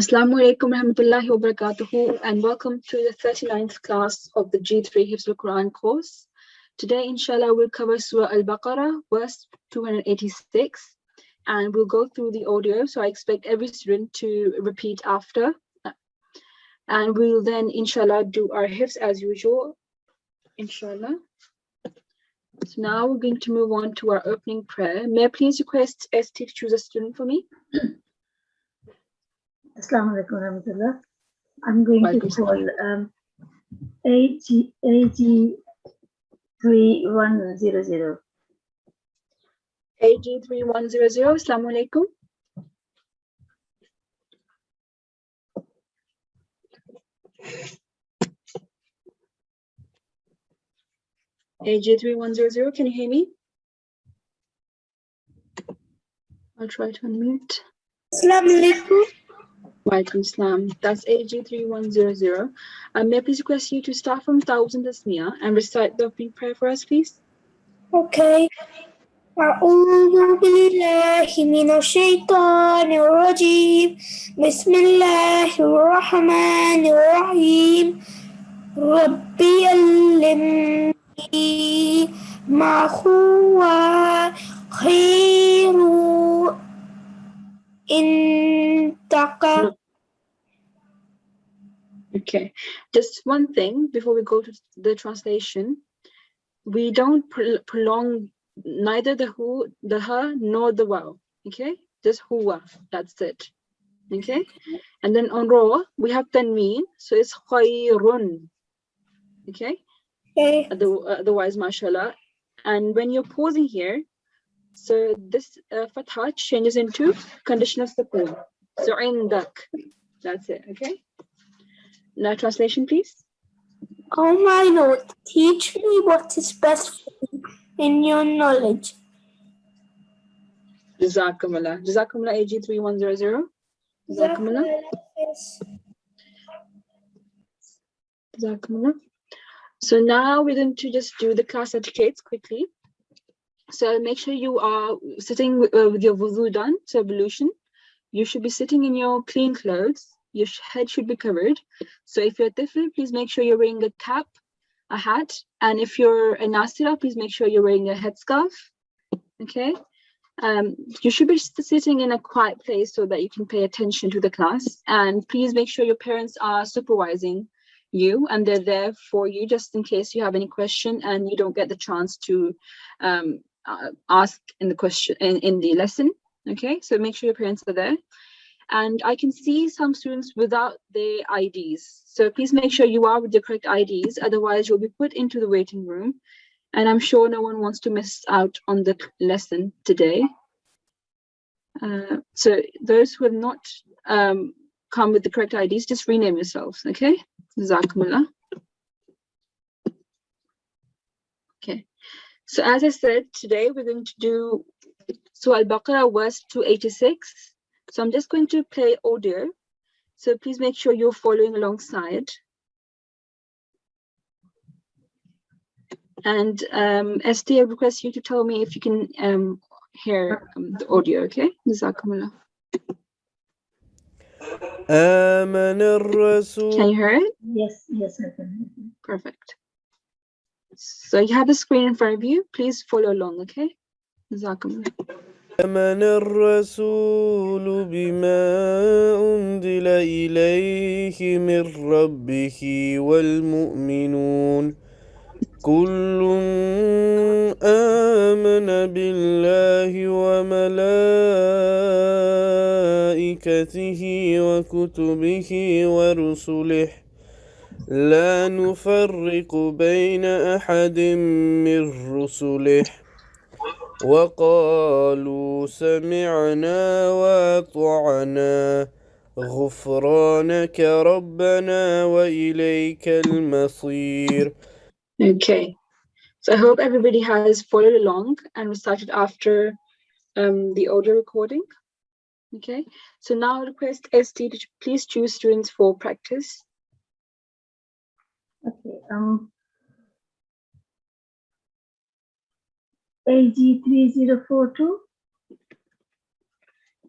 Assalamu alaikum warahmatullahi wabarakatuh, and welcome to the 39th class of the G3 Hifz-ul-Qur'an course. Today, inshallah, we'll cover Surah Al-Baqarah, verse 286, and we'll go through the audio. So I expect every student to repeat after. And we'll then, inshallah, do our Hifz as usual, inshallah. So now we're going to move on to our opening prayer. May I please request ST to choose a student for me? Assalamu alaikum warahmatullah. I'm going to call AG3100. AG3100, Assalamu alaikum. AG3100, can you hear me? I'll try to unmute. Assalamu alaikum. Walaikum salam. That's AG3100. May I please request you to start from 1000 Tasmiyah and recite the opening prayer for us, please? Okay. أعوذ بالله من الشيطان الرجيم. بسم الله الرحمن الرحيم. ربي علمني ما هو خير إن تقى. Okay, just one thing before we go to the translation. We don't prolong neither the hu, the ha, nor the waw. Okay, just huwa, that's it. Okay, and then on ra we have tanween, so it's khayrun. Okay, otherwise mashallah. And when you're pausing here, so this fatha changes into conditional sukoon. So indak, that's it. Okay, now translation please. Oh my Lord, teach me what is best for me in your knowledge. Jazakumullah. Jazakumullah AG3100. Jazakumullah. Jazakumullah. So now we're going to just do the class etiquettes quickly. So make sure you are sitting with your wudu done, so ablution. You should be sitting in your clean clothes. Your head should be covered. So if you're tifl, please make sure you're wearing a cap, a hat. And if you're a nasira, please make sure you're wearing a headscarf. Okay. You should be sitting in a quiet place so that you can pay attention to the class. And please make sure your parents are supervising you and they're there for you just in case you have any question and you don't get the chance to ask in the question in the lesson. Okay, so make sure your parents are there. And I can see some students without their IDs. So please make sure you are with the correct IDs. Otherwise, you'll be put into the waiting room. And I'm sure no one wants to miss out on the lesson today. So those who have not come with the correct IDs, just rename yourselves, okay? Jazakumullah. Okay. So as I said, today we're going to do Surah Al-Baqarah verse 286. So I'm just going to play audio. So please make sure you're following alongside. And ST, I request you to tell me if you can hear the audio, okay? Jazakumullah. Can you hear it? Yes, yes, I can. Perfect. So you have the screen in front of you. Please follow along, okay? Jazakumullah. آمن الرسول بما أنزل إليه من ربه والمؤمنون كل آمن بالله وملائكته وكتبه ورسله لا نفرق بين أحد من رسله وقالوا سمعنا وأطعنا غفرانك ربنا وإليك المصير. Okay, so I hope everybody has followed along and recited after the audio recording. Okay, so now I request ST to please choose students for practice. Okay, AG3042.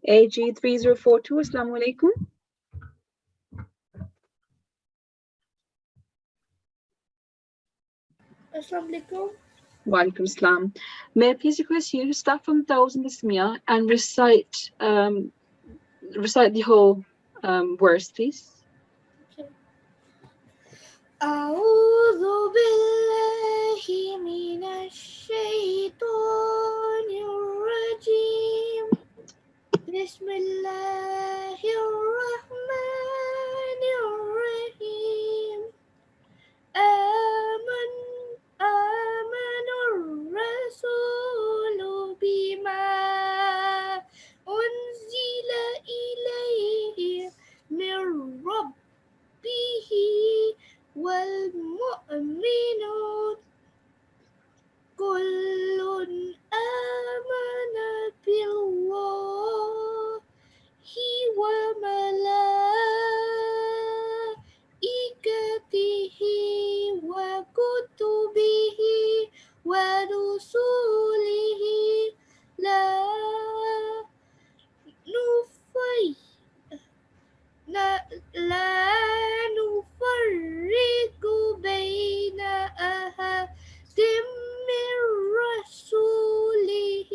AG3042, Assalamu alaikum. Assalamualaikum. Wa alaikum salam. May I please request you to start from Thousand Bismillah and recite the whole verse, please. أعوذ بالله من الشيطان الرجيم بسم الله الرحمن الرحيم آمن الرسول بما أنزل إليه من ربه والمؤمنون كل آمن بالله وملائكته وكتبه ورسله لا نفرق بين أحد من رسوله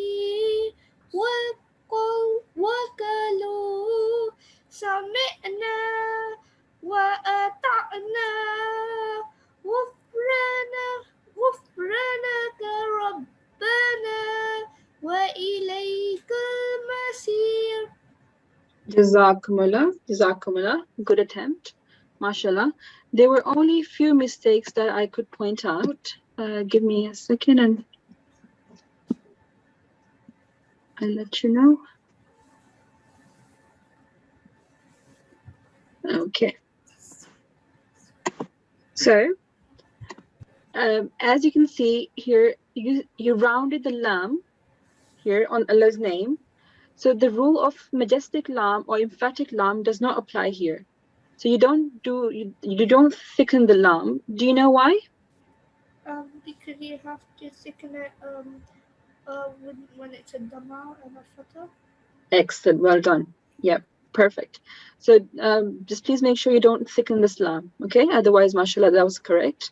وقالوا سمعنا وأطعنا غفرانك ربنا وإليك المصير. Jazakumullah. Good attempt. MashaAllah. There were only few mistakes that I could point out. Give me a second and I'll let you know. Okay. So, as you can see here, you rounded the lam here on Allah's name. So the rule of majestic lam or emphatic lam does not apply here. So you don't thicken the lam. Do you know why? Because you have to thicken it when it's a dhamma and a fatha. Excellent, well done. Yep, perfect. So just please make sure you don't thicken this lam, okay? Otherwise, mashallah, that was correct.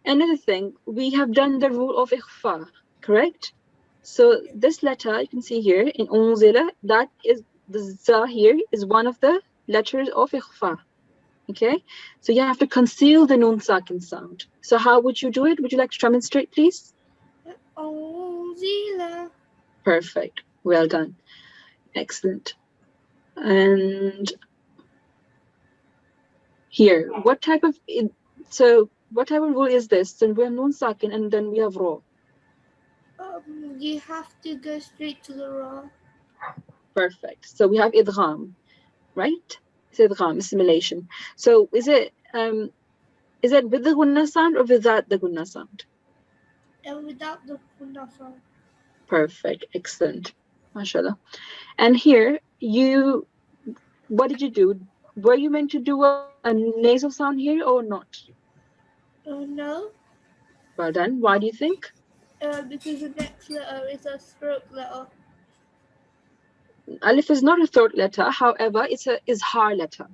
Another thing, we have done the rule of ikhfa, correct? So this letter you can see here in unzila, that is the za here is one of the letters of ikhfa. Okay, so you have to conceal the nun sakin sound. So how would you do it? Would you like to demonstrate, please? Unzila. Perfect, well done, excellent. And here, what type of rule is this? So we have nun sakin and then we have ra. You have to go straight to the ra. Perfect. So we have idgham, right? It's idgham, assimilation. So is it with the gunna sound or without the gunna sound? Without the gunna sound. Perfect, excellent, mashallah. And here what did you do? Were you meant to do a nasal sound here or not? No. Well done. Why do you think? Because the next letter is a throat letter. Alif is not a throat letter, however, it's a izhar letter.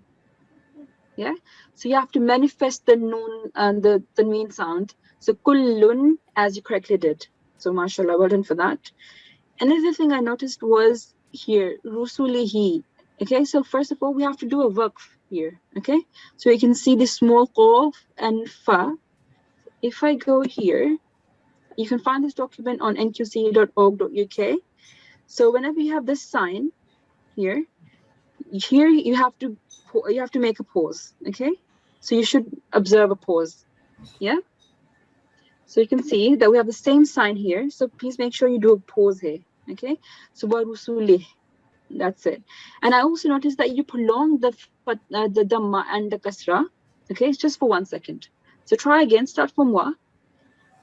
Yeah, so you have to manifest the noon and the meen sound. So kullun, as you correctly did. So mashallah, well done for that. Another thing I noticed was here, rusulihi. Okay, so first of all, we have to do a waqf here. Okay, so you can see the small qaf and fa. If I go here, you can find this document on nqc.org.uk. So whenever you have this sign here you have to make a pause. Okay, so you should observe a pause. Yeah, so you can see that we have the same sign here, so please make sure you do a pause here. Okay, so warusuli, that's it. And I also noticed that you prolong the dhamma and the kasra. Okay, it's just for 1 second. So try again, start from wa.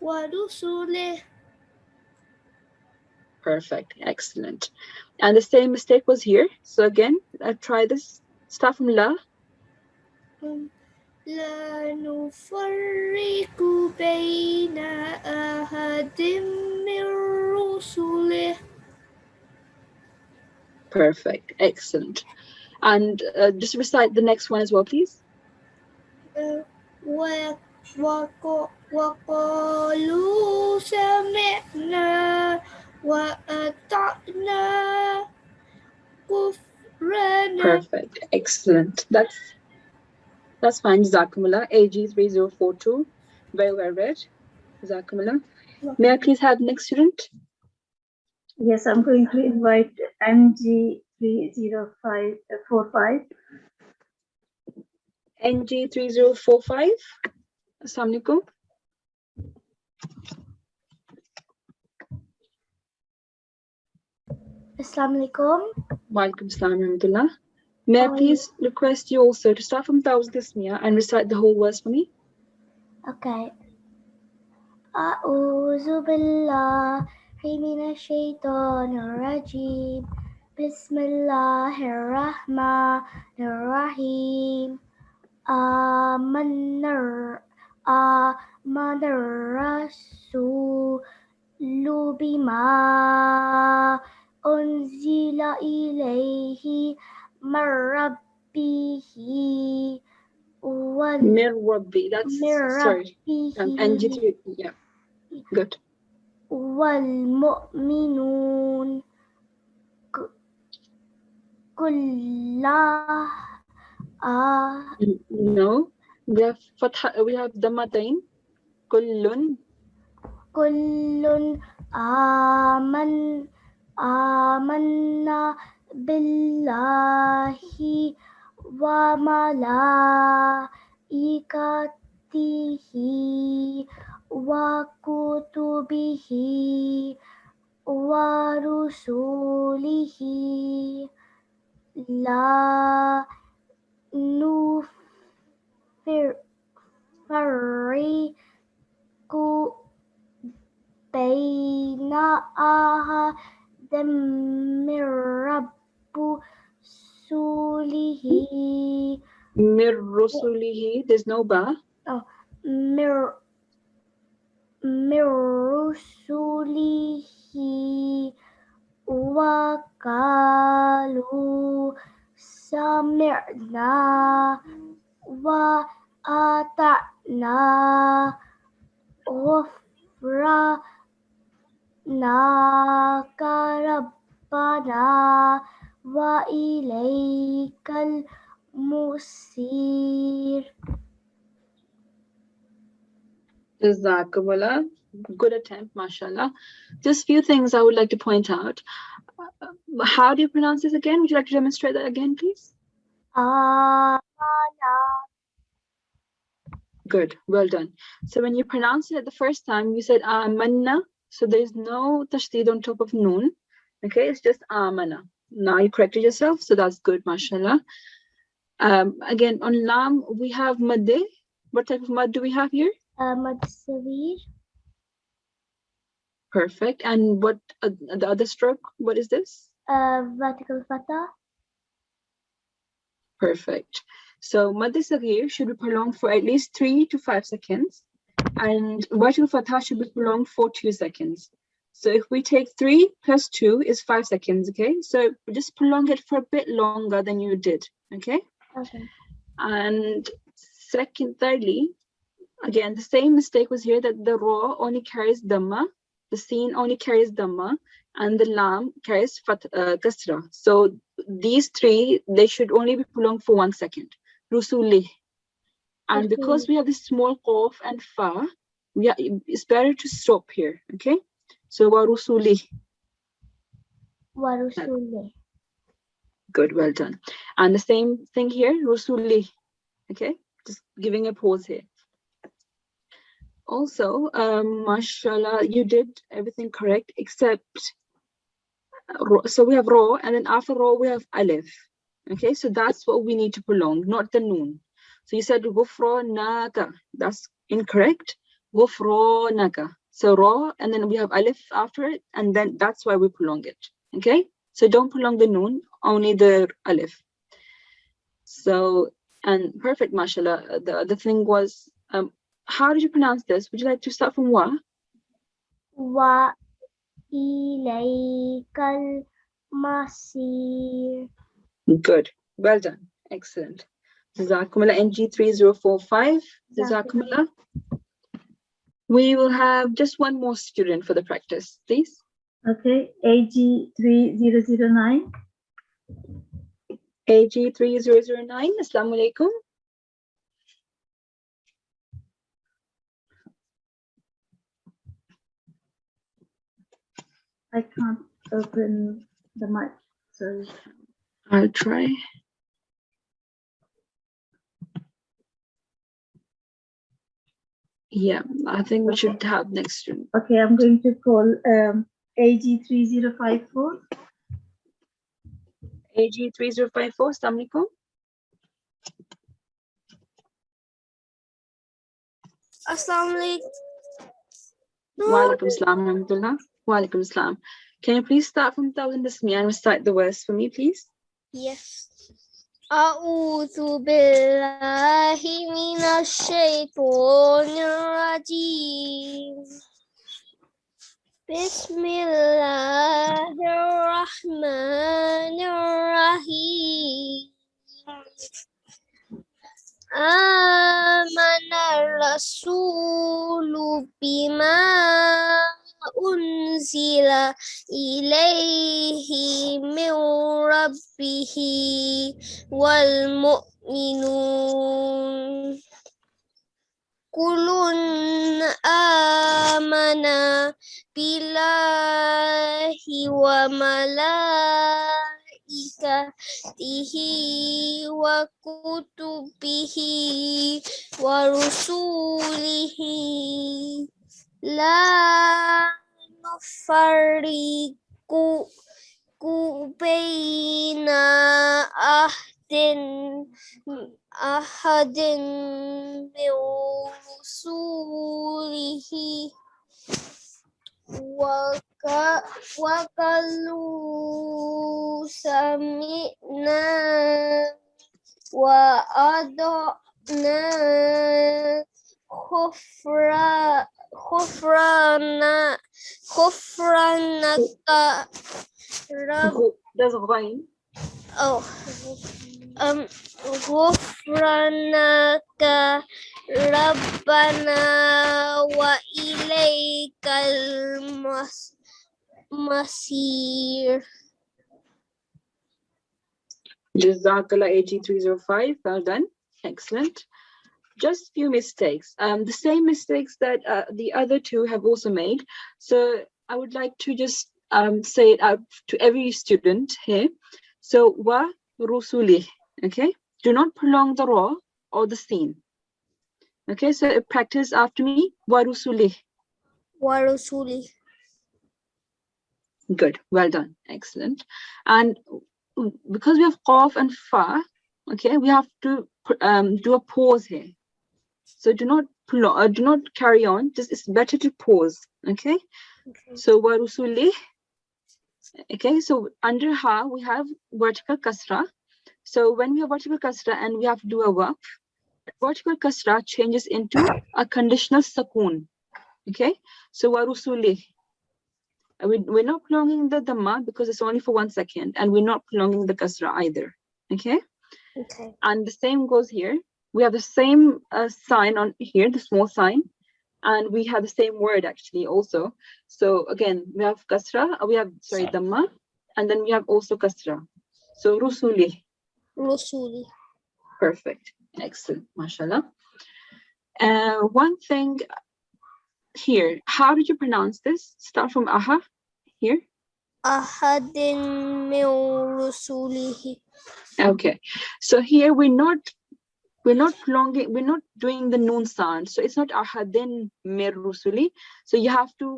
Warusuli. Perfect, excellent. And the same mistake was here. So again, try this. Start from la. لا نفرق بين أحد من رسله. Perfect, excellent. And just recite the next one as well, please. وقالوا سمعنا وأطعنا غفرانك. Perfect. Excellent. That's fine. Jazakumullah. AG3042. Very well read. Jazakumullah. May I please have the next student? Yes, I'm going to invite NG30545. NG3045. Assalamu alaikum. Assalamu alaikum. Wa alaikum assalam wa rahmatullah. May I please request you also to start from Tawz Dismiya and recite the whole verse for me? Okay. أعوذ بالله من الشيطان الرجيم بسم الله الرحمن الرحيم آمن الرسول بما أنزل إليه من ربه Mir Rabbi. That's sorry. NG3. Yeah. Good. والمؤمنون كلها No. We have Fatha. We have Dhammatain. Kullun. كل آمنا بالله وملائكته وكتبه ورسله لا نفرق بين أحد من رسله Mir Rusulihi. There's no ba. من رسله وقالوا سمعنا وأطعنا غفرانك ربنا وإليك المصير. Jazakumullah. Good attempt, mashallah. Just few things I would like to point out. How do you pronounce this again? Would you like to demonstrate that again, please? Good, well done. So when you pronounce it the first time, you said amanna. So there's no tashdid on top of noon. Okay, it's just amana. Now you corrected yourself, so that's good, mashallah. Again, on lam, we have madde. What type of mad do we have here? مد صغير. Perfect. And what the other stroke? What is this? vertical fatha. Perfect. So mad saghir should be prolonged for at least 3 to 5 seconds, and vertical fatha should be prolonged for 2 seconds. So if we take 3 plus 2 is 5 seconds. Okay, so just prolong it for a bit longer than you did. Okay. Okay. And thirdly, again, the same mistake was here, that the ra only carries dhamma, the sin only carries dhamma, and the lam carries kasra. So these three, they should only be prolonged for 1 second. Rusuli. And because we have this small qaf and fa, it's better to stop here. Okay. So wa rusuli. ورسله. Good, well done. And the same thing here, rusuli. Okay, just giving a pause here. Also, mashallah, you did everything correct except, so we have ra, and then after ra we have alif. Okay, so that's what we need to prolong, not the noon. So you said ghufranaka, that's incorrect. Ghufranaka. So ra, and then we have alif after it, and then that's why we prolong it. Okay, so don't prolong the noon, only the alif. So, and perfect, mashallah. The other thing was, how did you pronounce this? Would you like to start from wa? وإليك المصير. Good. Well done. Excellent. Jazakumullah. NG3045. Jazakumullah. We will have just one more student for the practice, please. Okay, AG3009. AG3009. Assalamu alaikum. I can't open the mic, sorry. I'll try. Yeah, I think we should have next student. Okay, I'm going to call AG3054. AG3054. Assalamu alaikum. Assalamu alaikum. Wa alaikum assalam wa rahmatullah. Wa alaikum assalam. Can you please start from Tawin Bismi and recite the verse for me, please? Yes. أعوذ بالله من الشيطان الرجيم. بسم الله الرحمن الرحيم. آمن الرسول بما أنزل إليه من ربه والمؤمنون كل آمن بالله وملائكته وكتبه ورسوله لا نفرق بين أحد من رسوله وقالوا سمعنا وأطعنا غفرانك Does Ghain? غفرانك ربنا وإليك المصير. Jazakallah. AG305. Well done. Excellent. Just few mistakes. The same mistakes that the other two have also made. So I would like to just say it out to every student here. So wa rusuli. Okay. Do not prolong the ra or the sin. Okay. So practice after me. Wa rusuli. ورسوله. Good. Well done. Excellent. And because we have qaf and fa, okay, we have to do a pause here. So do not carry on. Just it's better to pause. Okay. So wa rusuli. Okay. So under ha we have vertical kasra. So when we have vertical kasra and we have to do a waqf, vertical kasra changes into a conditional sukoon. Okay. So wa rusuli. We're not prolonging the dhamma because it's only for 1 second, and we're not prolonging the kasra either. Okay. Okay. And the same goes here. We have the same sign on here, the small sign, and we have the same word actually also. So again, we have kasra, dhamma, and then we have also kasra. So rusuli. رسولي. Perfect. Excellent. MashaAllah. One thing here, how did you pronounce this? Start from aha here. أحد من رسوله. Okay. So here we're not prolonging, we're not doing the noon sound. So it's not ahadin mir rusuli. So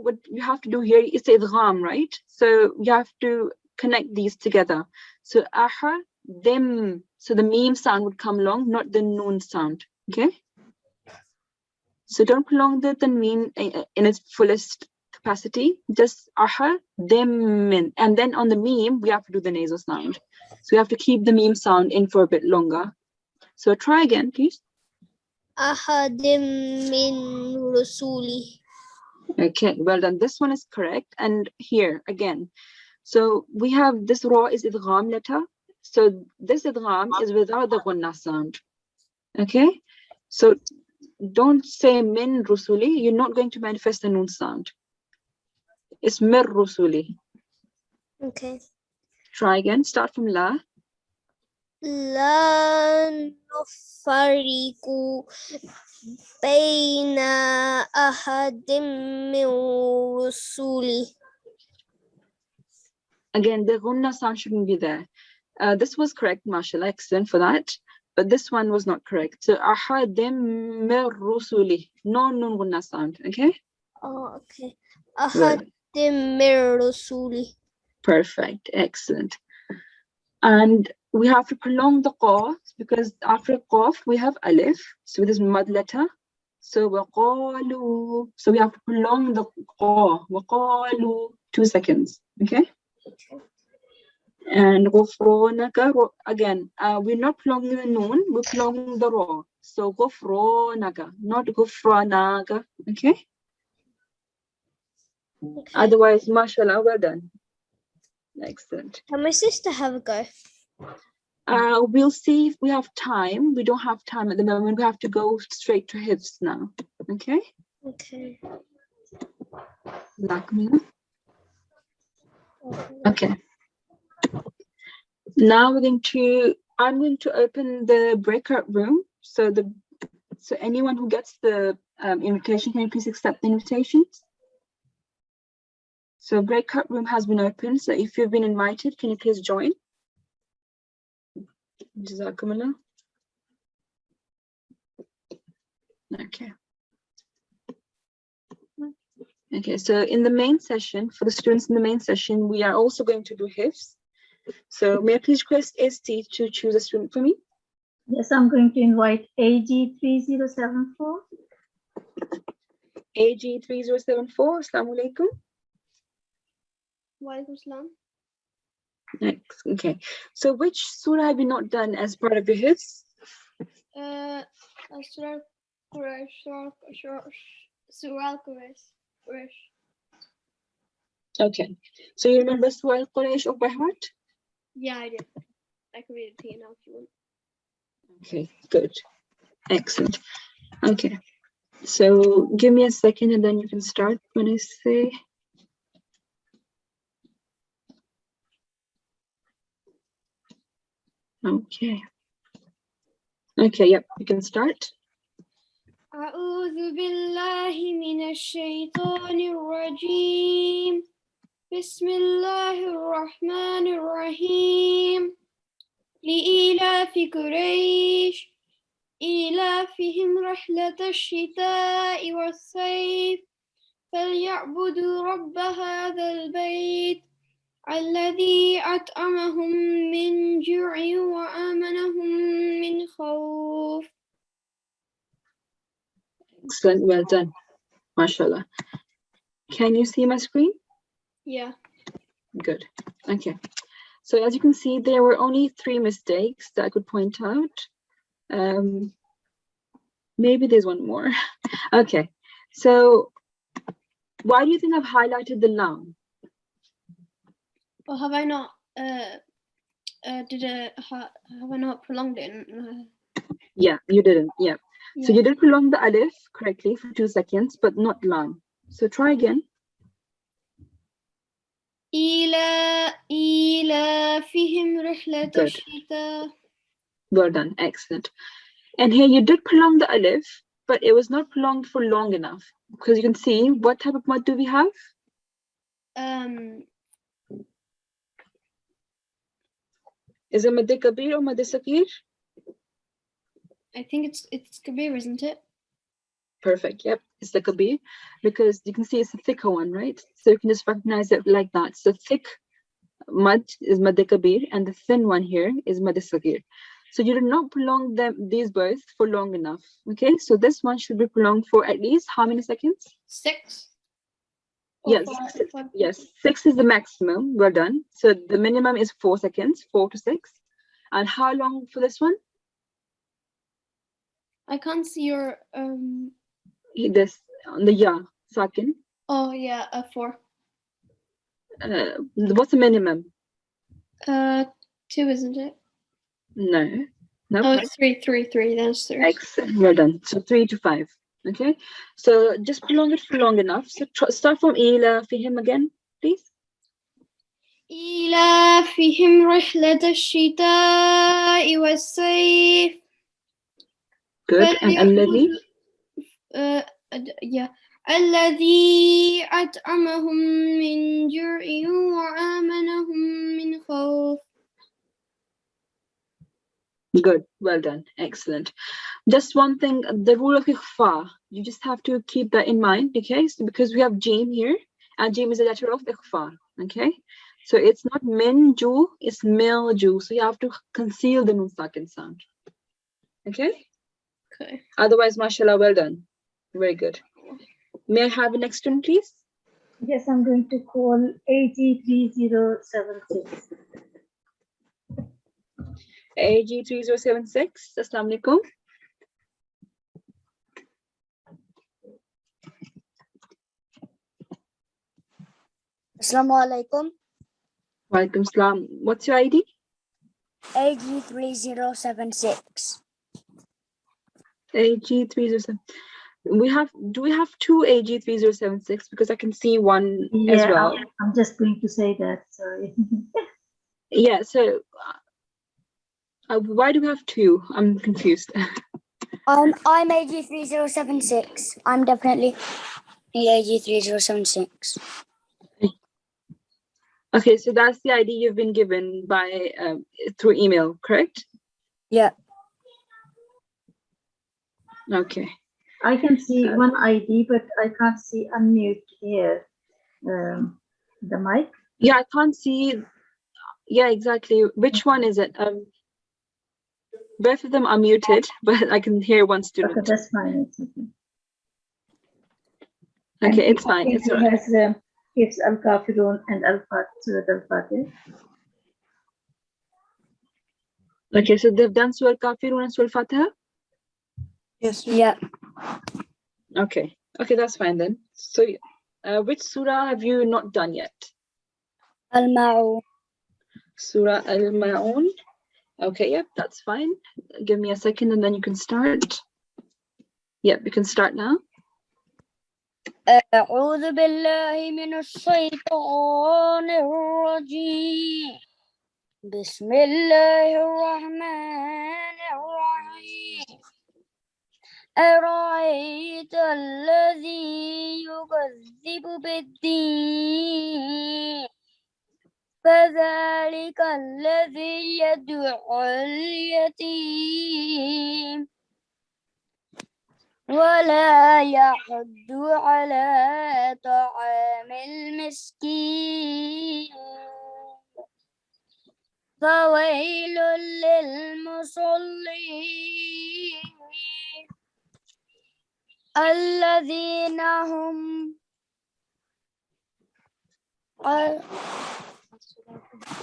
what you have to do here is idgham, right? So you have to connect these together. So ahadim. So the meme sound would come along, not the noon sound. Okay. So don't prolong the tanween in its fullest capacity. Just ahadim. And then on the meme, we have to do the nasal sound. So we have to keep the meme sound in for a bit longer. So try again, please. أحد من رسوله. Okay, well done. This one is correct. And here again. So we have this ra is idgham letter. So this idgham is without the gunna sound. Okay, so don't say min rusuli. You're not going to manifest the noon sound. It's mir rusuli. Okay. Try again. Start from la. لا نفرق بين أحد من رسله. Again, the gunna sound shouldn't be there. This was correct, mashallah, excellent for that. But this one was not correct. So ahadim mir rusuli. No nun gunna sound. Okay. Oh, okay. Good. أحد من رسله. Perfect. Excellent. And we have to prolong the qaf because after qaf we have alif. So this mud letter. So waqalu. So we have to prolong the qaf. Waqalu 2 seconds. Okay. And ghufranaka again. We're not prolonging the noon. We're prolonging the ra. So ghufranaka, not ghufranaka. Okay. Okay. Otherwise, mashallah, well done. Excellent. Can my sister have a go? We'll see if we have time. We don't have time at the moment. We have to go straight to Hifz now. Okay? Okay. Okay. Now I'm going to open the breakout room. So anyone who gets the invitation, can you please accept the invitations? So breakout room has been opened. So if you've been invited, can you please join? Jazakumullah. Okay. Okay, so in the main session, for the students in the main session, we are also going to do Hifz. So may I please request ST to choose a student for me? Yes, I'm going to invite AG3074. AG3074, Assalamu alaikum. Walaikum salam. Next, okay. So which surah have you not done as part of your Hifz? Surah Quraysh, Surah Quraysh. Okay. So you remember Surah Al-Quraysh by heart? Yeah, I did. I can read it to you now if you want. Okay, good. Excellent. Okay. So give me a second and then you can start when I say. Okay. Okay, yep, you can start. أعوذ بالله من الشيطان الرجيم بسم الله الرحمن الرحيم لإيلاف قريش إيلافهم رحلة الشتاء والصيف فليعبدوا رب هذا البيت الذي أطعمهم من جوع وآمنهم من خوف. Excellent, well done. MashaAllah. Can you see my screen? Yeah. Good. Okay. So as you can see, there were only 3 mistakes that I could point out. Maybe there's one more. Okay. So why do you think I've highlighted the lam? Or have I not? Have I not prolonged it? Yeah, you didn't. Yeah. So you did prolong the alif correctly for 2 seconds, but not lam. So try again. إيلافهم رحلة الشتاء. Well done. Excellent. And here you did prolong the alif, but it was not prolonged for long enough. Because you can see, what type of mud do we have? Is it mad kabir or mad sakir? I think it's kabir, isn't it? Perfect. Yep, it's the kabir, because you can see it's a thicker one, right? So you can just recognize it like that. So thick mud is mad kabir, and the thin one here is mad sakir. So you did not prolong these both for long enough. Okay, so this one should be prolonged for at least how many seconds? 6. Yes, 5. yes, 6 is the maximum. Well done. So the minimum is 4 seconds, 4 to 6. And how long for this one? I can't see your This on the ya sakin. Oh yeah, 4. What's the minimum? 2, isn't it? No. No. Oh, 333. That's 3. Excellent. Well done. So 3 to 5. Okay. So just prolong it for long enough. So start from ila fihim again, please. إيلافهم رحلة الشتاء والصيف. Good. And alladhi? Yeah. الذي أطعمهم من جوع وآمنهم من خوف. Good. Well done. Excellent. Just one thing, the rule of ikhfa, you just have to keep that in mind, okay? So because we have jim here, and jim is a letter of ikhfa, okay? So it's not min ju, it's mil ju. So you have to conceal the nun sakin sound. Okay? Okay. Otherwise, mashallah, well done. Very good. May I have the next one, please? Yes, I'm going to call AG3076. AG3076. Assalamu alaikum. Assalamu alaikum. Walaikum salam. What's your ID? AG3076. AG307. Do we have two AG3076? Because I can see one as well. I'm just going to say that, sorry. Yeah, so why do we have two? I'm confused. I'm AG3076. I'm definitely the AG3076. Okay, so that's the ID you've been given by through email, correct? Yeah. Okay. I can see one ID, but I can't see unmute here. The mic. Yeah, I can't see. Yeah, exactly. Which one is it? Both of them are muted, but I can hear one student. Okay, that's fine. It's okay. Okay, it's fine. It's all right. It has Hifz-ul-Qur'an and Surat Al-Fatih. Okay, so they've done Surah Al-Kafirun and Surah Al-Fatiha? Yes. Yeah. Okay. Okay, that's fine then. So, which surah have you not done yet? Al-Ma'un. Surah Al-Ma'un. Okay, yep, that's fine. Give me a second and then you can start. Yep, you can start now. أعوذ بالله من الشيطان الرجيم. بسم الله الرحمن الرحيم. أرأيت الذي يكذب بالدين فذلك الذي يدعو اليتيم ولا يحض على طعام المسكين فويل للمصلين الذين هم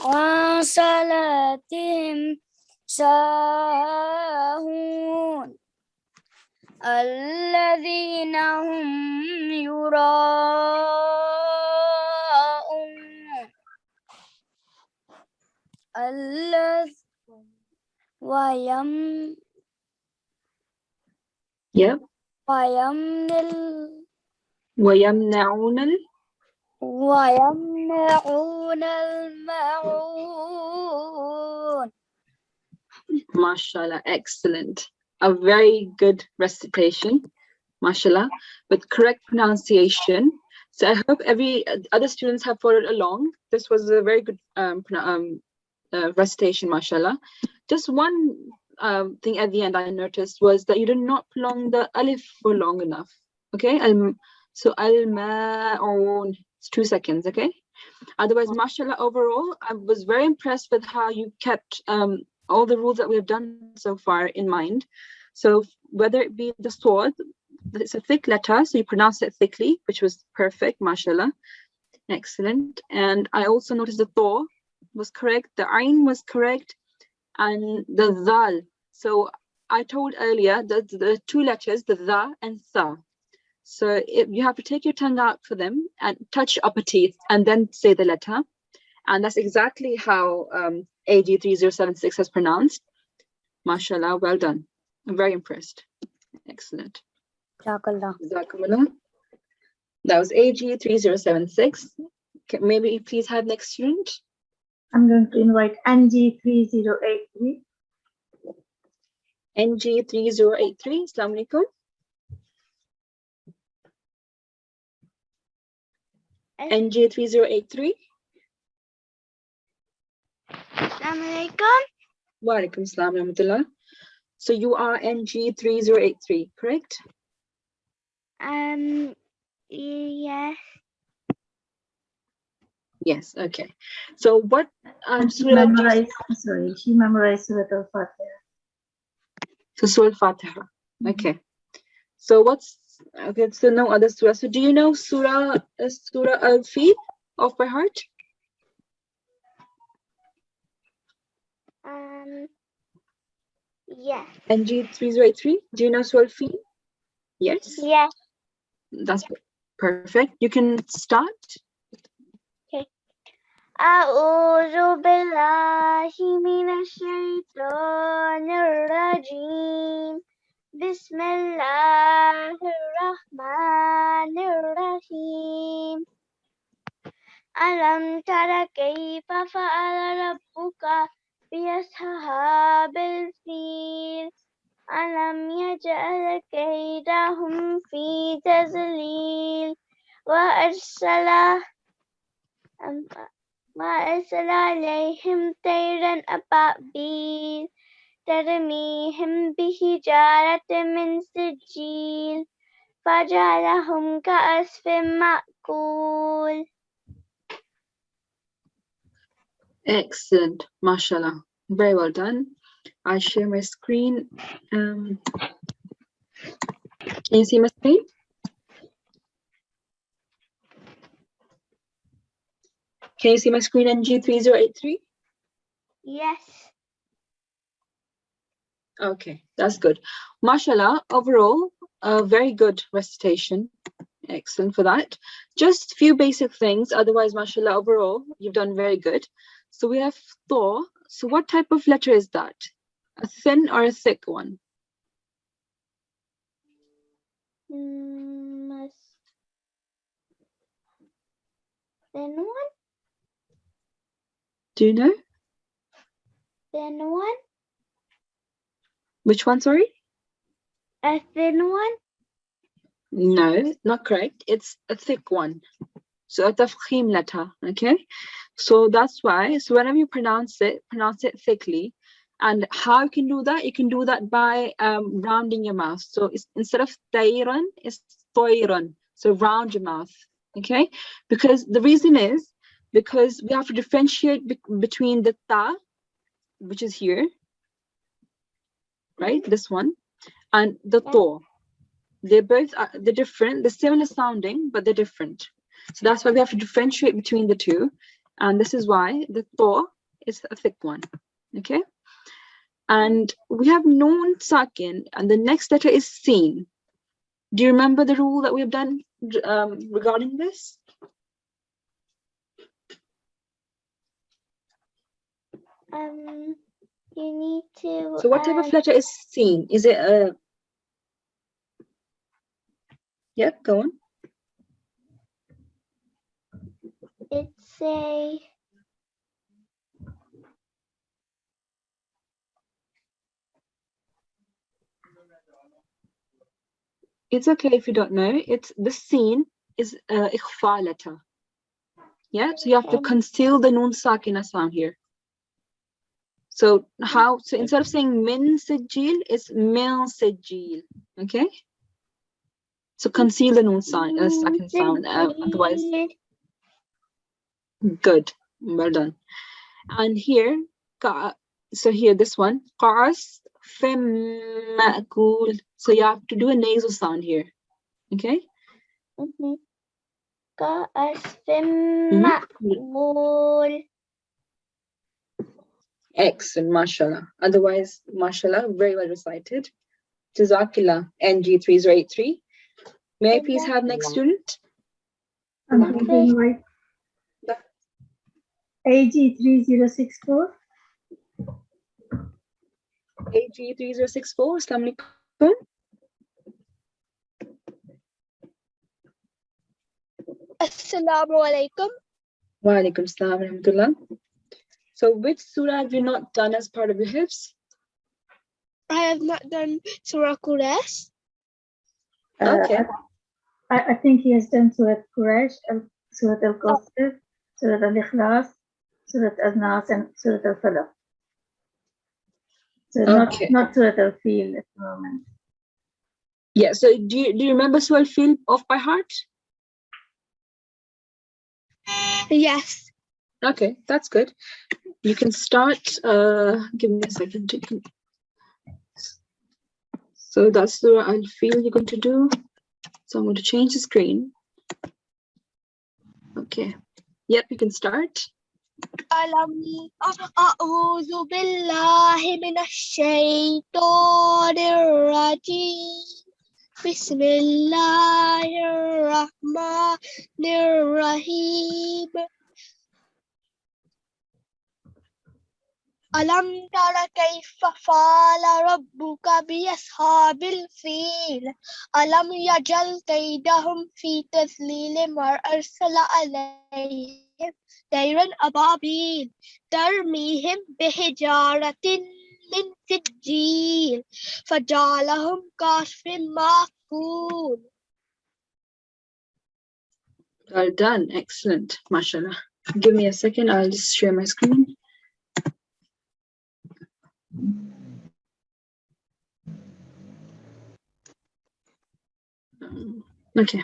عن صلاتهم ساهون الذين هم يراءون Yep. ويمنعون ويمنعون الماعون. Mashallah, excellent. A very good recitation, mashallah, with correct pronunciation. So I hope every other students have followed along. This was a very good recitation, mashallah. Just one thing at the end I noticed was that you did not prolong the alif for long enough. Okay, so al-ma'un, it's 2 seconds. Okay, otherwise, mashallah, overall, I was very impressed with how you kept all the rules that we have done so far in mind. So whether it be the sword, it's a thick letter, so you pronounce it thickly, which was perfect, mashallah. Excellent. And I also noticed the thaw was correct, the ayn was correct, and the zal. So I told earlier that the two letters, the tha and tha. So you have to take your tongue out for them and touch upper teeth and then say the letter. And that's exactly how AG3076 has pronounced. MashaAllah, well done. I'm very impressed. Excellent. Jazakallah. Jazakumullah. That was AG3076. Maybe please have next student. I'm going to invite NG3083. NG3083. Assalamu alaikum. NG3083. Assalamualaikum. Wa alaikum assalam wa rahmatullah. So you are NG3083, correct? Yes. Yes, okay. So what She surah do you- memorized, sorry, she memorized Surah Al-Fatiha. So Surah Al-Fatiha. Okay. So what's okay? So no other surah. So do you know Surah Al-Fil off by heart? Yes. NG3083. Do you know Surah Al-Fil? Yes. Yes. That's perfect. You can start. أعوذ بالله من الشيطان الرجيم بسم الله الرحمن الرحيم ألم تر كيف فعل ربك بأصحاب الفيل ألم يجعل كيدهم في تضليل وأرسل عليهم طيرا أبابيل ترميهم بحجارة من سجيل فجعلهم كعصف مأكول. Excellent. MashaAllah. Very well done. I share my screen. Can you see my screen? Can you see my screen, NG3083? Yes. Okay, that's good. MashaAllah, overall, a very good recitation. Excellent for that. Just a few basic things. Otherwise, MashaAllah, overall, you've done very good. So we have Tha. So what type of letter is that? A thin or a thick one? Thin one? Do you know? Thin one? Which one, sorry? A thin one? No, not correct. It's a thick one. So a tafkhim letter, okay? So that's why, so whenever you pronounce it thickly. And how you can do that? You can do that by rounding your mouth. So it's, instead of tayran, it's toyran. So round your mouth, okay? Because the reason is, because we have to differentiate between the ta, which is here, right? This one, and the to. They're different. They're similar sounding, but they're different. So that's why we have to differentiate between the two. And this is why the to is a thick one, okay? And we have noon sakin, and the next letter is seen. Do you remember the rule that we have done regarding this? You need to. So what type of letter is seen? Is it a... Yep, go on. It's a. It's okay if you don't know. It's the seen is ikhfa letter. Yeah, so you have to conceal the noon sakina sound here. So how? So instead of saying min sijil, it's min sijil. Okay. So conceal the noon sound, second sound. Otherwise, good. Well done. And here, so here this one, qas fem ma'kul. So you have to do a nasal sound here. Okay. Qas fem ma'kul. Excellent, mashallah. Otherwise, mashallah, very well recited. Jazakillah, NG3083. May I please have next student? I'm going to invite AG3064. AG3064, Assalamu alaikum. Assalamu alaikum. Wa alaikum assalam wa rahmatullah. So which surah have you not done as part of your hifz? I have not done Surah Qur'an. Okay. I think he has done Surah Quraysh, Surah Al-Kawthar, Surah Al-Ikhlas, Surah Al-Nas, and Surah Al-Falaq. So Okay. not Surah Al-Fil at the moment. Yeah, so do you remember Surah Al-Fil off by heart? Yes. Okay, that's good. You can start, give me a second. So that's Surah Al-Fil you're going to do. So I'm going to change the screen. Okay. Yep, you can start. A'udhu billahi minash shaitanir rajim. Bismillahir rahmanir rahim. Alam tara kayfa fa'ala rabbuka bi ashabil fil. Alam yaj'al kaydahum fi tadlil wa arsala alayhim tayran ababil tarmihim bihijaratin min sijil fajalahum kasfin ma'kul. Well done. Excellent. MashaAllah. Give me a second. I'll just share my screen. Okay.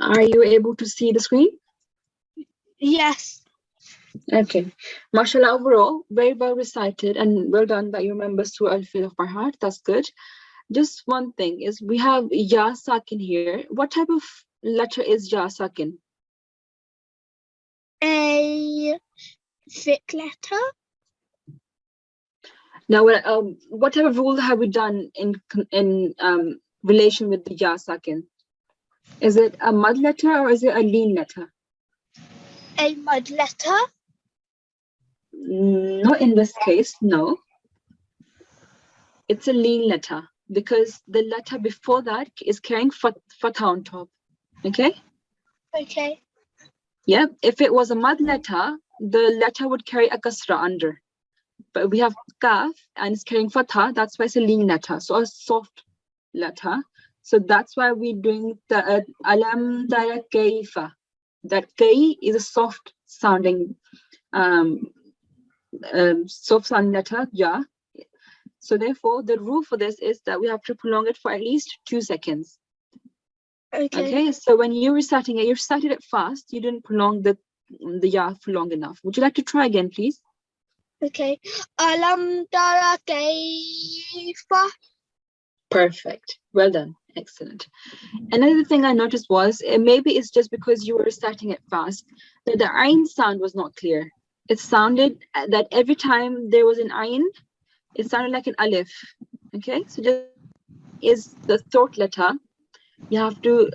Are you able to see the screen? Yes. Okay. MashaAllah, overall, very well recited and well done that you remember Surah Al-Fil off by heart. That's good. Just one thing is we have Ya Sakin here. What type of letter is Ya Sakin? A thick letter. Now, what type of rule have we done in relation with the Ya Sakin? Is it a mud letter or is it a lean letter? A mud letter. Not in this case, no. It's a lean letter because the letter before that is carrying fatha on top. Okay? Okay. Yeah, if it was a mud letter, the letter would carry a kasra under. But we have kaf and it's carrying fatha, that's why it's a lean letter, so a soft letter. So that's why we're doing the alam tara kayfa. That kay is a soft sounding letter, ja. So therefore, the rule for this is that we have to prolong it for at least 2 seconds. Okay, so when you're reciting it, you recited it fast, you didn't prolong the ya for long enough. Would you like to try again, please? Okay. Alam tara kayfa. Perfect. Well done. Excellent. Another thing I noticed was maybe it's just because you were reciting it fast that the ayn sound was not clear. It sounded that every time there was an ayn, it sounded like an alif. Okay, so just is the throat letter. You have to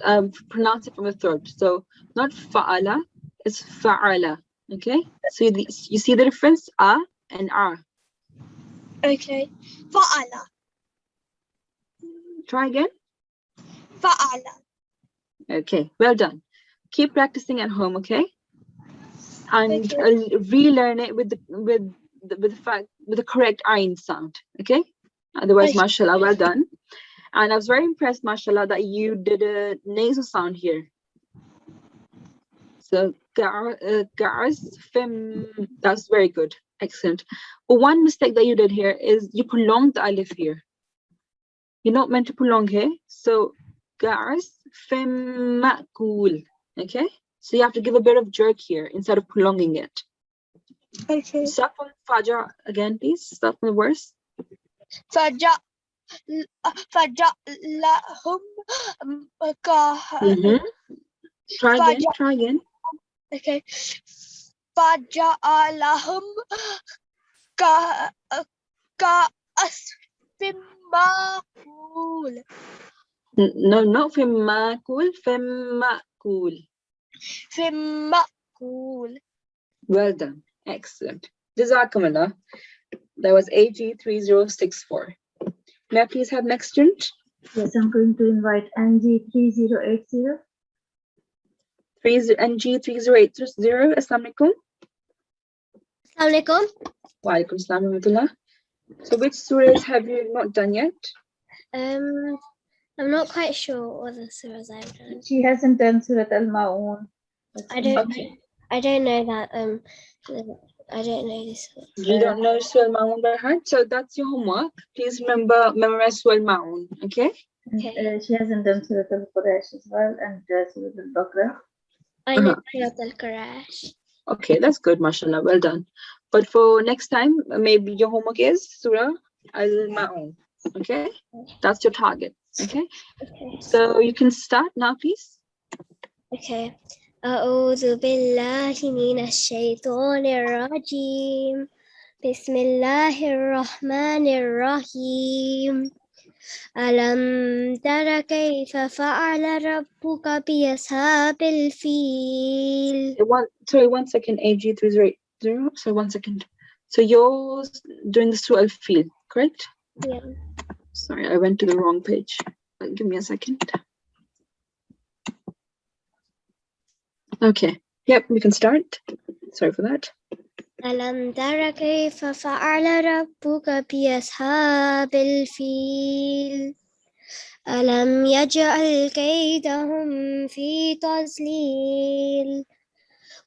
pronounce it from the throat. So not fa'ala, it's fa'ala. Okay, so you see the difference? A and A. Okay. Fa'ala. Try again. Fa'ala. Okay, well done. Keep practicing at home, okay? And Okay. relearn it with the correct ayn sound, okay? Otherwise, Okay. mashallah, well done. And I was very impressed, mashallah, that you did a nasal sound here. So, that's very good. Excellent. But one mistake that you did here is you prolonged the alif here. You're not meant to prolong here. So, cool. Okay? So you have to give a bit of jerk here instead of prolonging it. Okay. Start from Fajr again, please. Start from the verse. Faja'lahum Try again. Okay. Faja'lahum ka'asfim ma'kul. No, not Femmakul, Femmakul. Fim ma'kul. Well done. Excellent. Jazakumullah. That was AG3064. May I please have next student? Yes, I'm going to invite NG3080. NG3080. Assalamu alaikum. Assalamu alaikum. Wa alaikum assalam wa rahmatullah. So which surahs have you not done yet? I'm not quite sure what the surahs I've done. She hasn't done Surat Al-Ma'un. I don't Okay. I don't know that I don't know this one. You don't know Surah Al-Ma'un by heart? So that's your homework. Please remember, memorize Surah Al-Ma'un, okay? And, she hasn't done Surat Al-Qur'an as well, and Surat Al-Baqarah. I know Surat Al-Qur'an. Okay, that's good, mashallah. Well done. But for next time, maybe your homework is Surah Al-Ma'un, okay? That's your target, okay? Okay. So you can start now, please. Okay. أعوذ بالله من الشيطان الرجيم بسم الله الرحمن الرحيم ألم تر كيف فعل ربك بأصحاب الفيل Sorry, 1 second, AG380. Sorry, 1 second. So you're doing the Surah Al-Fil, correct? Yeah. Sorry, I went to the wrong page. Give me a second. Okay. Yep, we can start. Sorry for that. ألم تر كيف فعل ربك بأصحاب الفيل ألم يجعل كيدهم في تضليل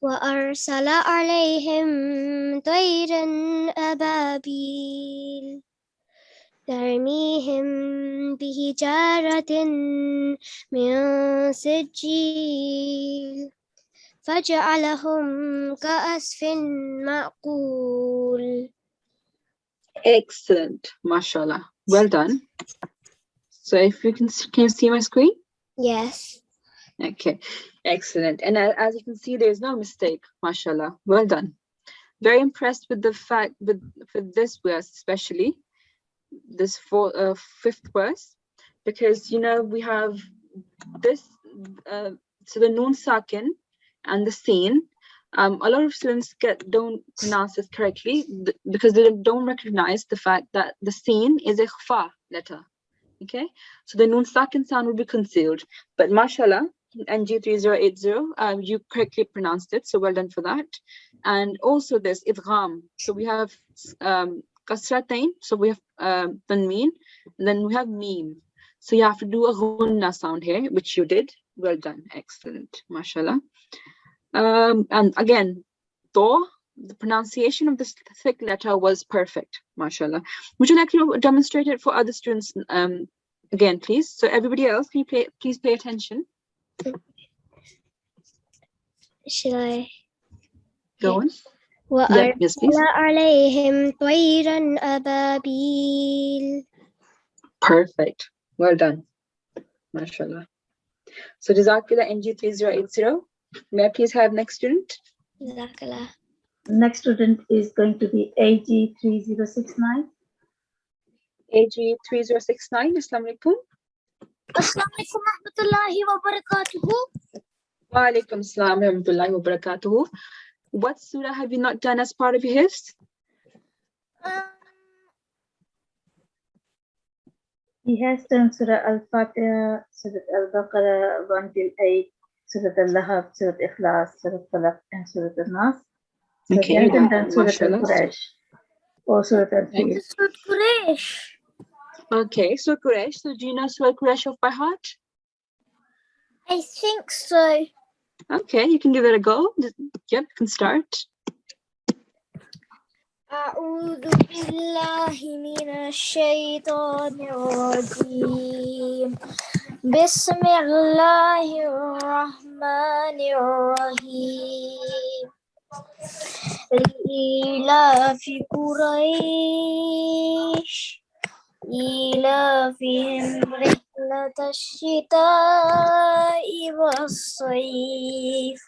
وأرسل عليهم طيرا أبابيل ترميهم بحجارة من سجيل فجعلهم كعصف مأكول. Excellent, mashallah. Well done. So if you can you see my screen? Yes. Okay, excellent. And as you can see, there's no mistake, mashallah. Well done. Very impressed with the fact for this verse, especially this fifth verse, because you know we have this so the noon sakin and the seen. A lot of students don't pronounce this correctly because they don't recognize the fact that the seen is a kfa letter. Okay, so the noon sakin sound will be concealed. But mashallah, NG3080, you correctly pronounced it, so well done for that. And also this idgham. So we have kasratain, so we have tanmeen, and then we have meme. So you have to do a ghunna sound here, which you did. Well done, excellent, mashallah. And again, though the pronunciation of this thick letter was perfect, mashallah. Would you like to demonstrate it for other students again, please? So everybody else, can you please pay attention? Should I go on? وأرسل Yes, please. عليهم طيرا أبابيل. Perfect, well done, mashallah. So Jazakallah NG3080. May I please have next student? Jazakallah. Next student is going to be AG3069. AG3069. Assalamu alaikum. Assalamu alaikum warahmatullahi wabarakatuh. Wa alaikum assalam wa rahmatullahi wa barakatuhu. What surah have you not done as part of your hifz? He has done Surah Al-Fatiha, Surah Al-Baqarah 1 till 8, Surah Al-Lahab, Surah Ikhlas, Surah Falaq, and Surah Al-Nas. So Okay, he hasn't done Surah mashallah. Al-Qur'an or Surah Al-Fil. Surah Quraysh. Okay, so Quraysh. So do you know Surah Quraysh off by heart? I think so. Okay, you can give it a go. Yep, you can start. أعوذ بالله من الشيطان الرجيم بسم الله الرحمن الرحيم لإيلاف قريش إيلافهم رحلة الشتاء والصيف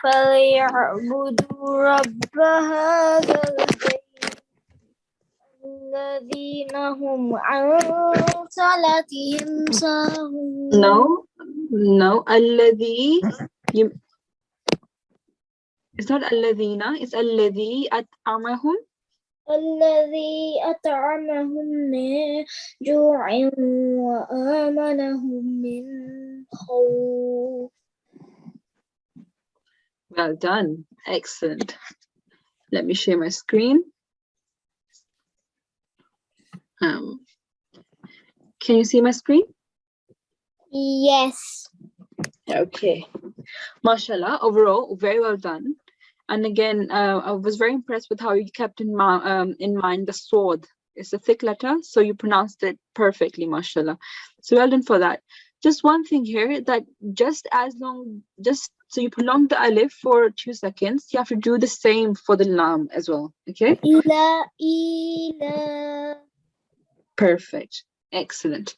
فليعبدوا رب هذا البيت الذين هم عن صلاتهم ساهون. No, alladhi. It's not alladhina, it's alladhi at'amahum. الذي أطعمهم من جوع وآمنهم من خوف. Well done. Excellent. Let me share my screen. Can you see my screen? Yes. Okay. Mashallah, overall, very well done. And again, I was very impressed with how you kept in mind the sword. It's a thick letter, so you pronounced it perfectly, mashallah. So well done for that. Just one thing here, that so you prolong the alif for 2 seconds, you have to do the same for the lam as well, okay? Perfect. Excellent.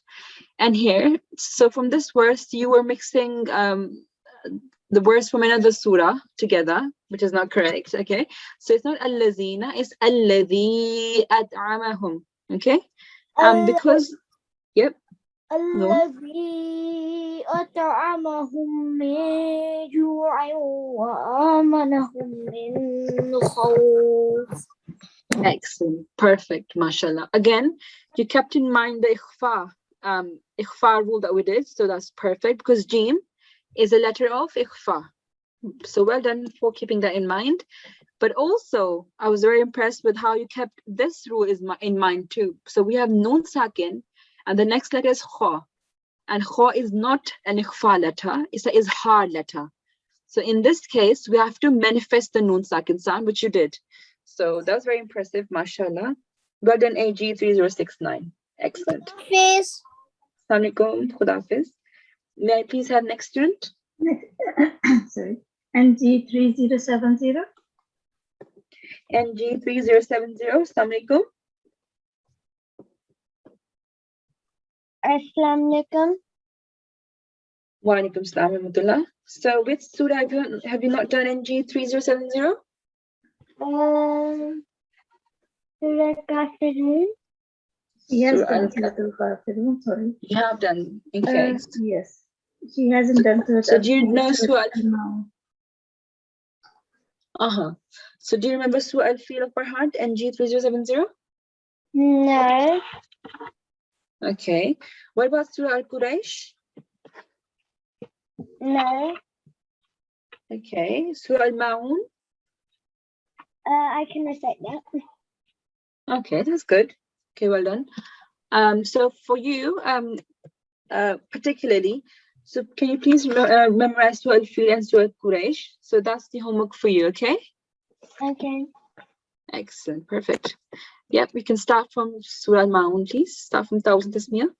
And here, so from this verse, you were mixing the verse from another surah together, which is not correct, okay? So it's not allazina, it's alladhi at'amahum, okay? Because, yep. الذي أطعمهم من جوع وآمنهم من خوف. Excellent, perfect, mashallah. Again, you kept in mind the ikhfa rule that we did, so that's perfect, because jim is a letter of ikhfa. So well done for keeping that in mind. But also, I was very impressed with how you kept this rule in mind too. So we have nun sakin, and the next letter is kha. And kha is not an ikhfa letter, it's an izhar letter. So in this case, we have to manifest the nun sakin sound, which you did. So that was very impressive, mashallah. Well done, AG3069. Excellent. Hafiz. Assalamu alaikum, Khuda Hafiz. May I please have next student? Sorry. NG3070. NG3070. Assalamu alaikum. Assalamu alaikum. Wa alaikum salam wa rahmatullah. So which surah have you not done NG3070? Surah Kafirun. Yes, Surah Al-Kafirun, sorry. You have done, okay. Yes. She hasn't done Surah So do you know Surah no. So do you remember Surah Al-Fil of Farhat, NG3070? No. Okay. What about Surah Al-Quraysh? No. Okay. Surah Al-Ma'un? I can recite that. Okay, that's good. Okay, well done. So for you, particularly, so can you please memorize Surah Al-Fil and Surah Al-Quraysh? So that's the homework for you, okay? Okay. Excellent, perfect. Yep, we can start from Surah Al-Ma'un, please. Start from Thousand Tasmiyah.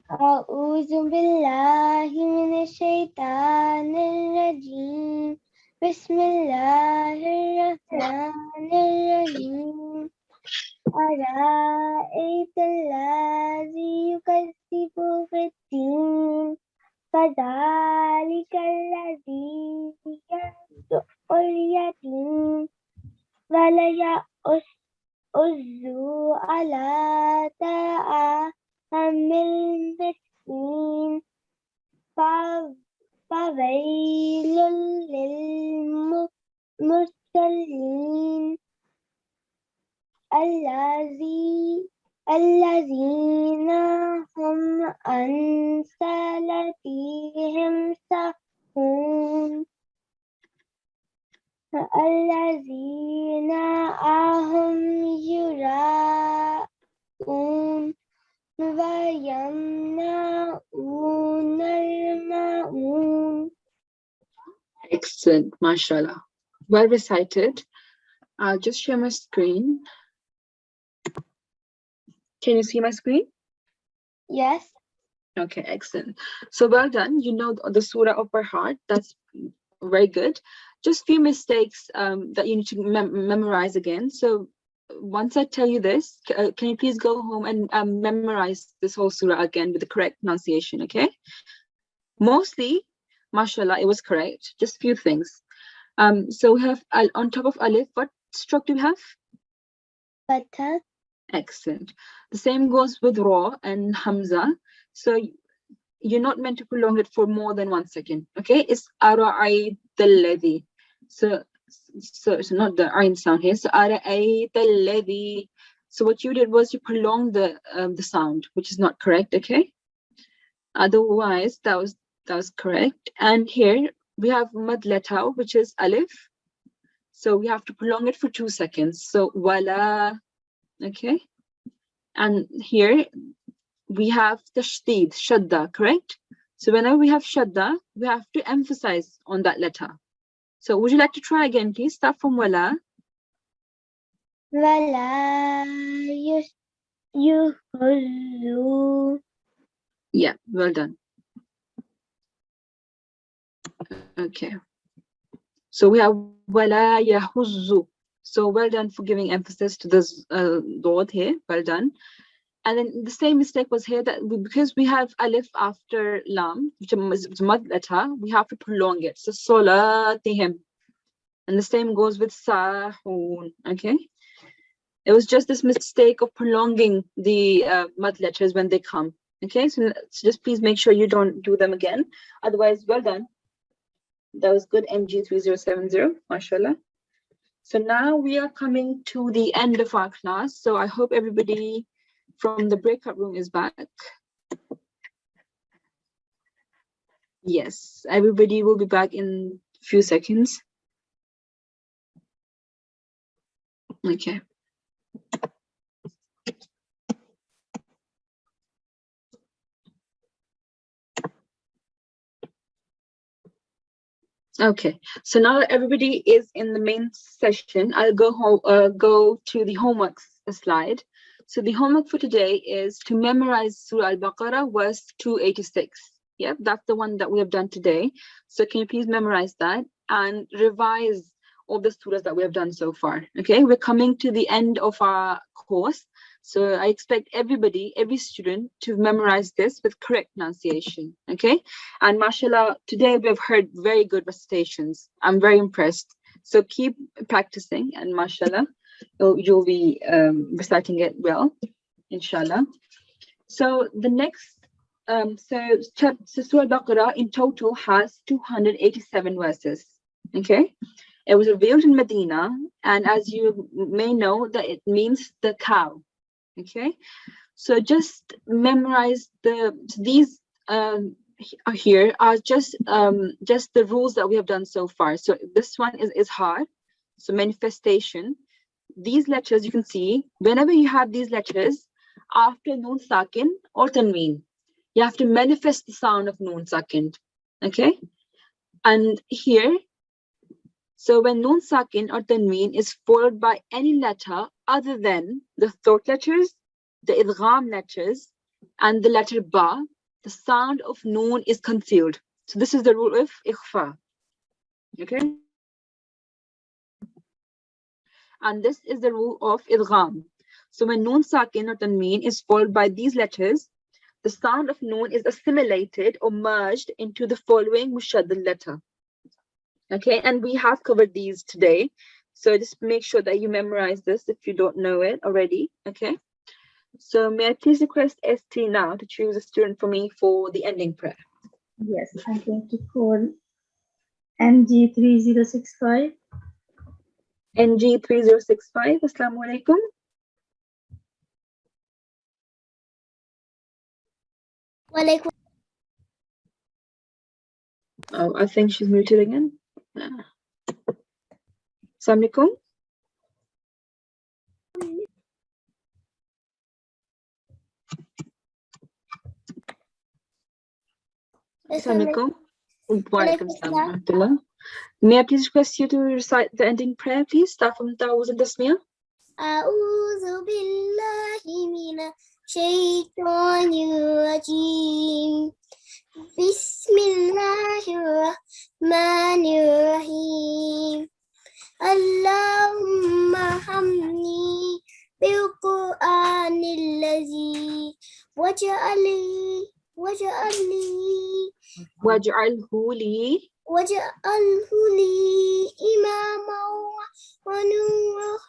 أعوذ بالله من الشيطان الرجيم بسم الله الرحمن الرحيم أرأيت الذي يكذب بالدين فذلك الذي يدع اليتيم ولا يحض على طعام المسكين فويل للمصلين الذين هم عن صلاتهم ساهون الذين هم يراءون ويمنعون الماعون. Excellent, mashallah. Well recited. I'll just share my screen. Can you see my screen? Yes. Okay, excellent. So well done. You know the surah of by heart. That's very good. Just few mistakes that you need to memorize again. So once I tell you this, can you please go home and memorize this whole surah again with the correct pronunciation, okay? Mostly, mashallah, it was correct. Just few things. So we have on top of alif, what stroke do we have? Fatha. Excellent. The same goes with ra and hamza. So you're not meant to prolong it for more than 1 second, okay? It's ara'ayt alladhi. So so not the ayn sound here. So ara'ayta alladhi. So what you did was you prolonged the sound, which is not correct. Okay. Otherwise, that was correct. And here we have mad letter, which is alif. So we have to prolong it for 2 seconds. So wala. Okay. And here we have tashdid, shadda, correct? So whenever we have shadda, we have to emphasize on that letter. So would you like to try again, please? Start from wala. ولا يهز. Yeah, well done. Okay. So we have wala yahuzzu. So well done for giving emphasis to this dot here. Well done. And then the same mistake was here that because we have alif after lam, which is mad letter, we have to prolong it. So salatihim. And the same goes with sahun. Okay. It was just this mistake of prolonging the mad letters when they come. Okay. So just please make sure you don't do them again. Otherwise, well done. That was good. NG3070. Mashallah. So now we are coming to the end of our class. So I hope everybody from the breakout room is back. Yes, everybody will be back in a few seconds. Okay. Okay, so now that everybody is in the main session, I'll go to the homework slide. So the homework for today is to memorize Surah Al-Baqarah, verse 286. Yep, that's the one that we have done today. So can you please memorize that and revise all the surahs that we have done so far? Okay, we're coming to the end of our course. So I expect everybody, every student to memorize this with correct pronunciation, okay? And mashallah, today we have heard very good recitations. I'm very impressed. So keep practicing and mashallah, you'll be reciting it well, inshallah. So the next, so Surah Al-Baqarah in total has 287 verses, okay? It was revealed in Medina, and as you may know, that it means the cow. Okay, so just memorize these here are just the rules that we have done so far. So this one is hard. So manifestation. These letters you can see whenever you have these letters after noon sakin or tanween, you have to manifest the sound of noon sakin. Okay, and here. So when noon sakin or tanween is followed by any letter other than the throat letters, the idgham letters, and the letter ba, the sound of noon is concealed. So this is the rule of ikhfa. Okay? And this is the rule of idgham. So when noon sakin or tanween is followed by these letters, the sound of noon is assimilated or merged into the following mushaddad letter. Okay, and we have covered these today. So just make sure that you memorize this if you don't know it already. Okay. So may I please request ST now to choose a student for me for the ending prayer? Yes, I'm going to call NG3065. NG3065. Assalamu alaikum. Walaikum. Oh, I think she's muted again. Assalamu alaikum. Assalamu alaikum. Wa alaikum assalam wa rahmatullah. May I please request you to recite the ending prayer, please? Start from Ta'awuz and Tasmiyah. أعوذ بالله من الشيطان الرجيم بسم الله الرحمن الرحيم اللهم ارحمني بالقرآن الذي واجعله لي إماما ونورا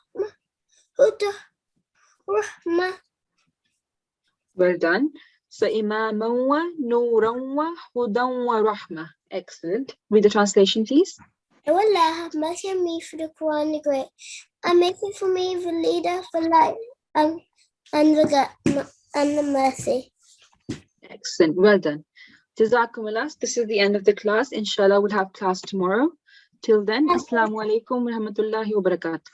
رحمة. Well done. So imaman wa nuran wa hudan wa rahmah. Excellent. Read the translation, please. O Allah, have mercy on me for the Quran the Great, and make it for me the leader for life and the mercy. Excellent. Well done. Jazakumullah. This is the end of the class. Inshallah, we'll have class tomorrow. Till then, Assalamu alaikum wa rahmatullahi wa barakatuh.